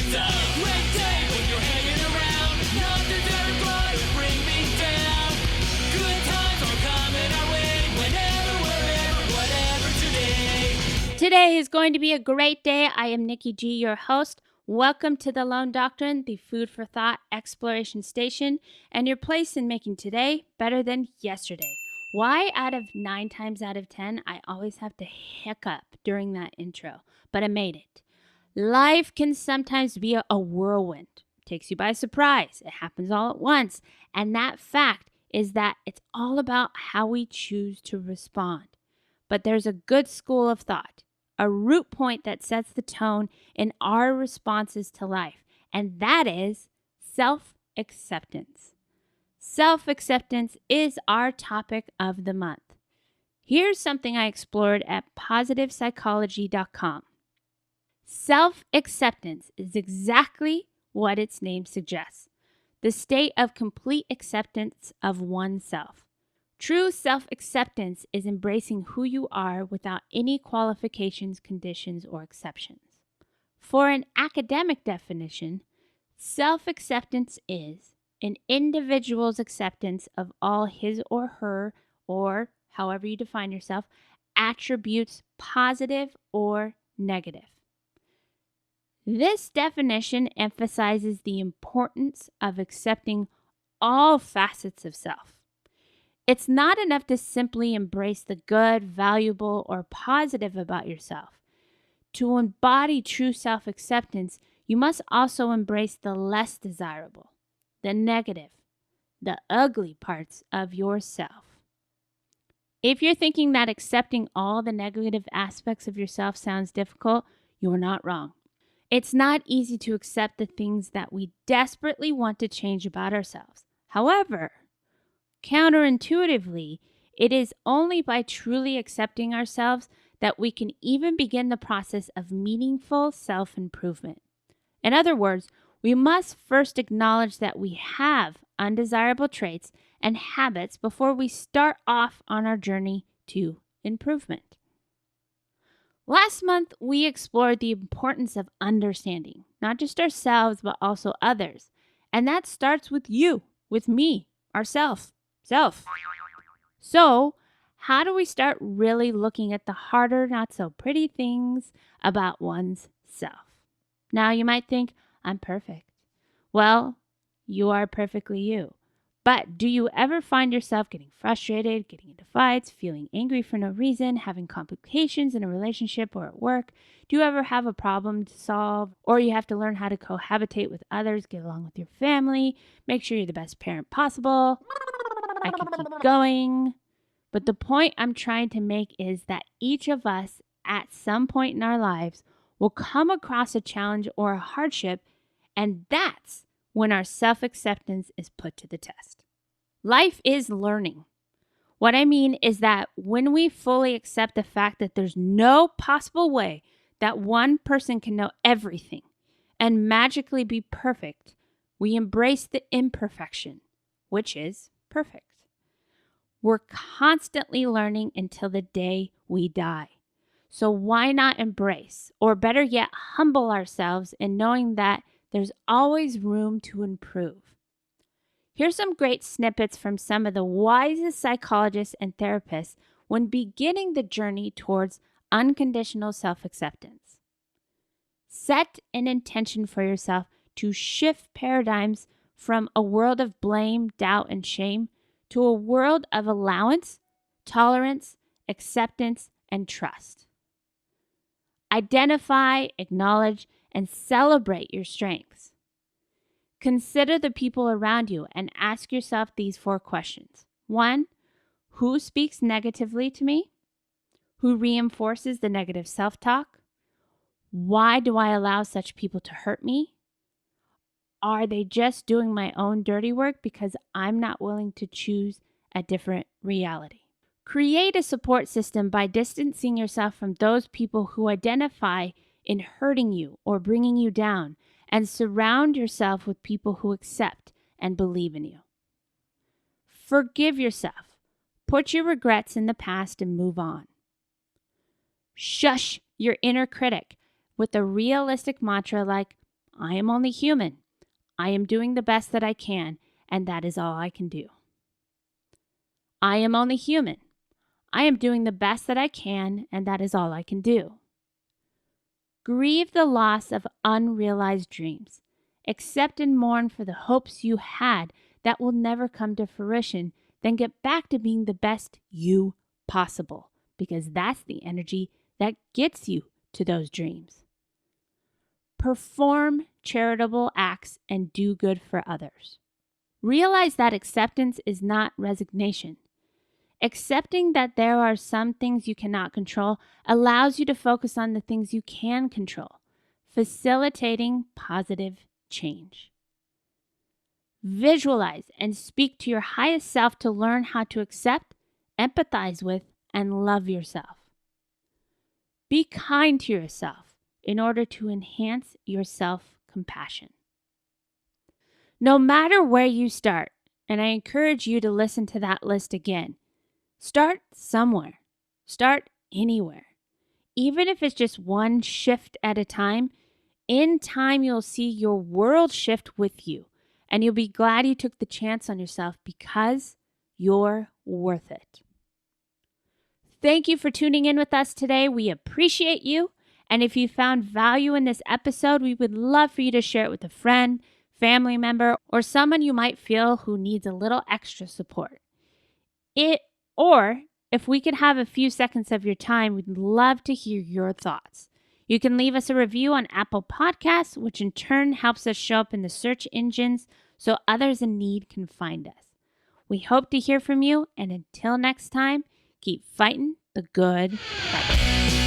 It's a great day when you're hanging around. Nothing's ever gonna bring me down. Good times are coming our way. Whenever, wherever, whatever today. Today is going to be a great day. I am Nikki G, your host. Welcome to the Lone Doctrine, the food for thought exploration station, and your place in making today better than yesterday. Why out of 9 times out of 10, I always have to hiccup during that intro, but I made it. Life can sometimes be a whirlwind. It takes you by surprise. It happens all at once. And that fact is that it's all about how we choose to respond. But there's a good school of thought, a root point that sets the tone in our responses to life, and that is self-acceptance. Self-acceptance is our topic of the month. Here's something I explored at positivepsychology.com. Self-acceptance is exactly what its name suggests, the state of complete acceptance of oneself. True self-acceptance is embracing who you are without any qualifications, conditions, or exceptions. For an academic definition, self-acceptance is an individual's acceptance of all his or her, or however you define yourself, attributes, positive or negative. This definition emphasizes the importance of accepting all facets of self. It's not enough to simply embrace the good, valuable, or positive about yourself. To embody true self-acceptance, you must also embrace the less desirable, the negative, the ugly parts of yourself. If you're thinking that accepting all the negative aspects of yourself sounds difficult, you're not wrong. It's not easy to accept the things that we desperately want to change about ourselves. However, counterintuitively, it is only by truly accepting ourselves that we can even begin the process of meaningful self-improvement. In other words, we must first acknowledge that we have undesirable traits and habits before we start off on our journey to improvement. Last month, we explored the importance of understanding, not just ourselves, but also others. And that starts with you, with me, ourselves. So, how do we start really looking at the harder, not so pretty things about one's self? Now, you might think, I'm perfect. Well, you are perfectly you. But do you ever find yourself getting frustrated, getting into fights, feeling angry for no reason, having complications in a relationship or at work? Do you ever have a problem to solve, or you have to learn how to cohabitate with others, get along with your family, make sure you're the best parent possible? I can keep going. But the point I'm trying to make is that each of us at some point in our lives will come across a challenge or a hardship, and that's when our self-acceptance is put to the test. Life is learning. What I mean is that when we fully accept the fact that there's no possible way that one person can know everything and magically be perfect, we embrace the imperfection, which is perfect. We're constantly learning until the day we die. So why not embrace, or better yet, humble ourselves in knowing that there's always room to improve? Here's some great snippets from some of the wisest psychologists and therapists when beginning the journey towards unconditional self-acceptance. Set an intention for yourself to shift paradigms from a world of blame, doubt, and shame to a world of allowance, tolerance, acceptance, and trust. Identify, acknowledge, and celebrate your strengths. Consider the people around you and ask yourself these 4 questions. 1, who speaks negatively to me? Who reinforces the negative self-talk? Why do I allow such people to hurt me? Are they just doing my own dirty work because I'm not willing to choose a different reality? Create a support system by distancing yourself from those people who identify in hurting you or bringing you down, and surround yourself with people who accept and believe in you. Forgive yourself. Put your regrets in the past and move on. Shush your inner critic with a realistic mantra like, I am only human. I am doing the best that I can, and that is all I can do. I am only human. I am doing the best that I can, and that is all I can do. Grieve the loss of unrealized dreams. Accept and mourn for the hopes you had that will never come to fruition. Then get back to being the best you possible, because that's the energy that gets you to those dreams. Perform charitable acts and do good for others. Realize that acceptance is not resignation. Accepting that there are some things you cannot control allows you to focus on the things you can control, facilitating positive change. Visualize and speak to your highest self to learn how to accept, empathize with, and love yourself. Be kind to yourself in order to enhance your self-compassion. No matter where you start, and I encourage you to listen to that list again, start somewhere. Start anywhere. Even if it's just one shift at a time, in time you'll see your world shift with you, and you'll be glad you took the chance on yourself because you're worth it. Thank you for tuning in with us today. We appreciate you. And if you found value in this episode, we would love for you to share it with a friend, family member, or someone you might feel who needs a little extra support. Or if we could have a few seconds of your time, we'd love to hear your thoughts. You can leave us a review on Apple Podcasts, which in turn helps us show up in the search engines so others in need can find us. We hope to hear from you, and until next time, keep fighting the good fight.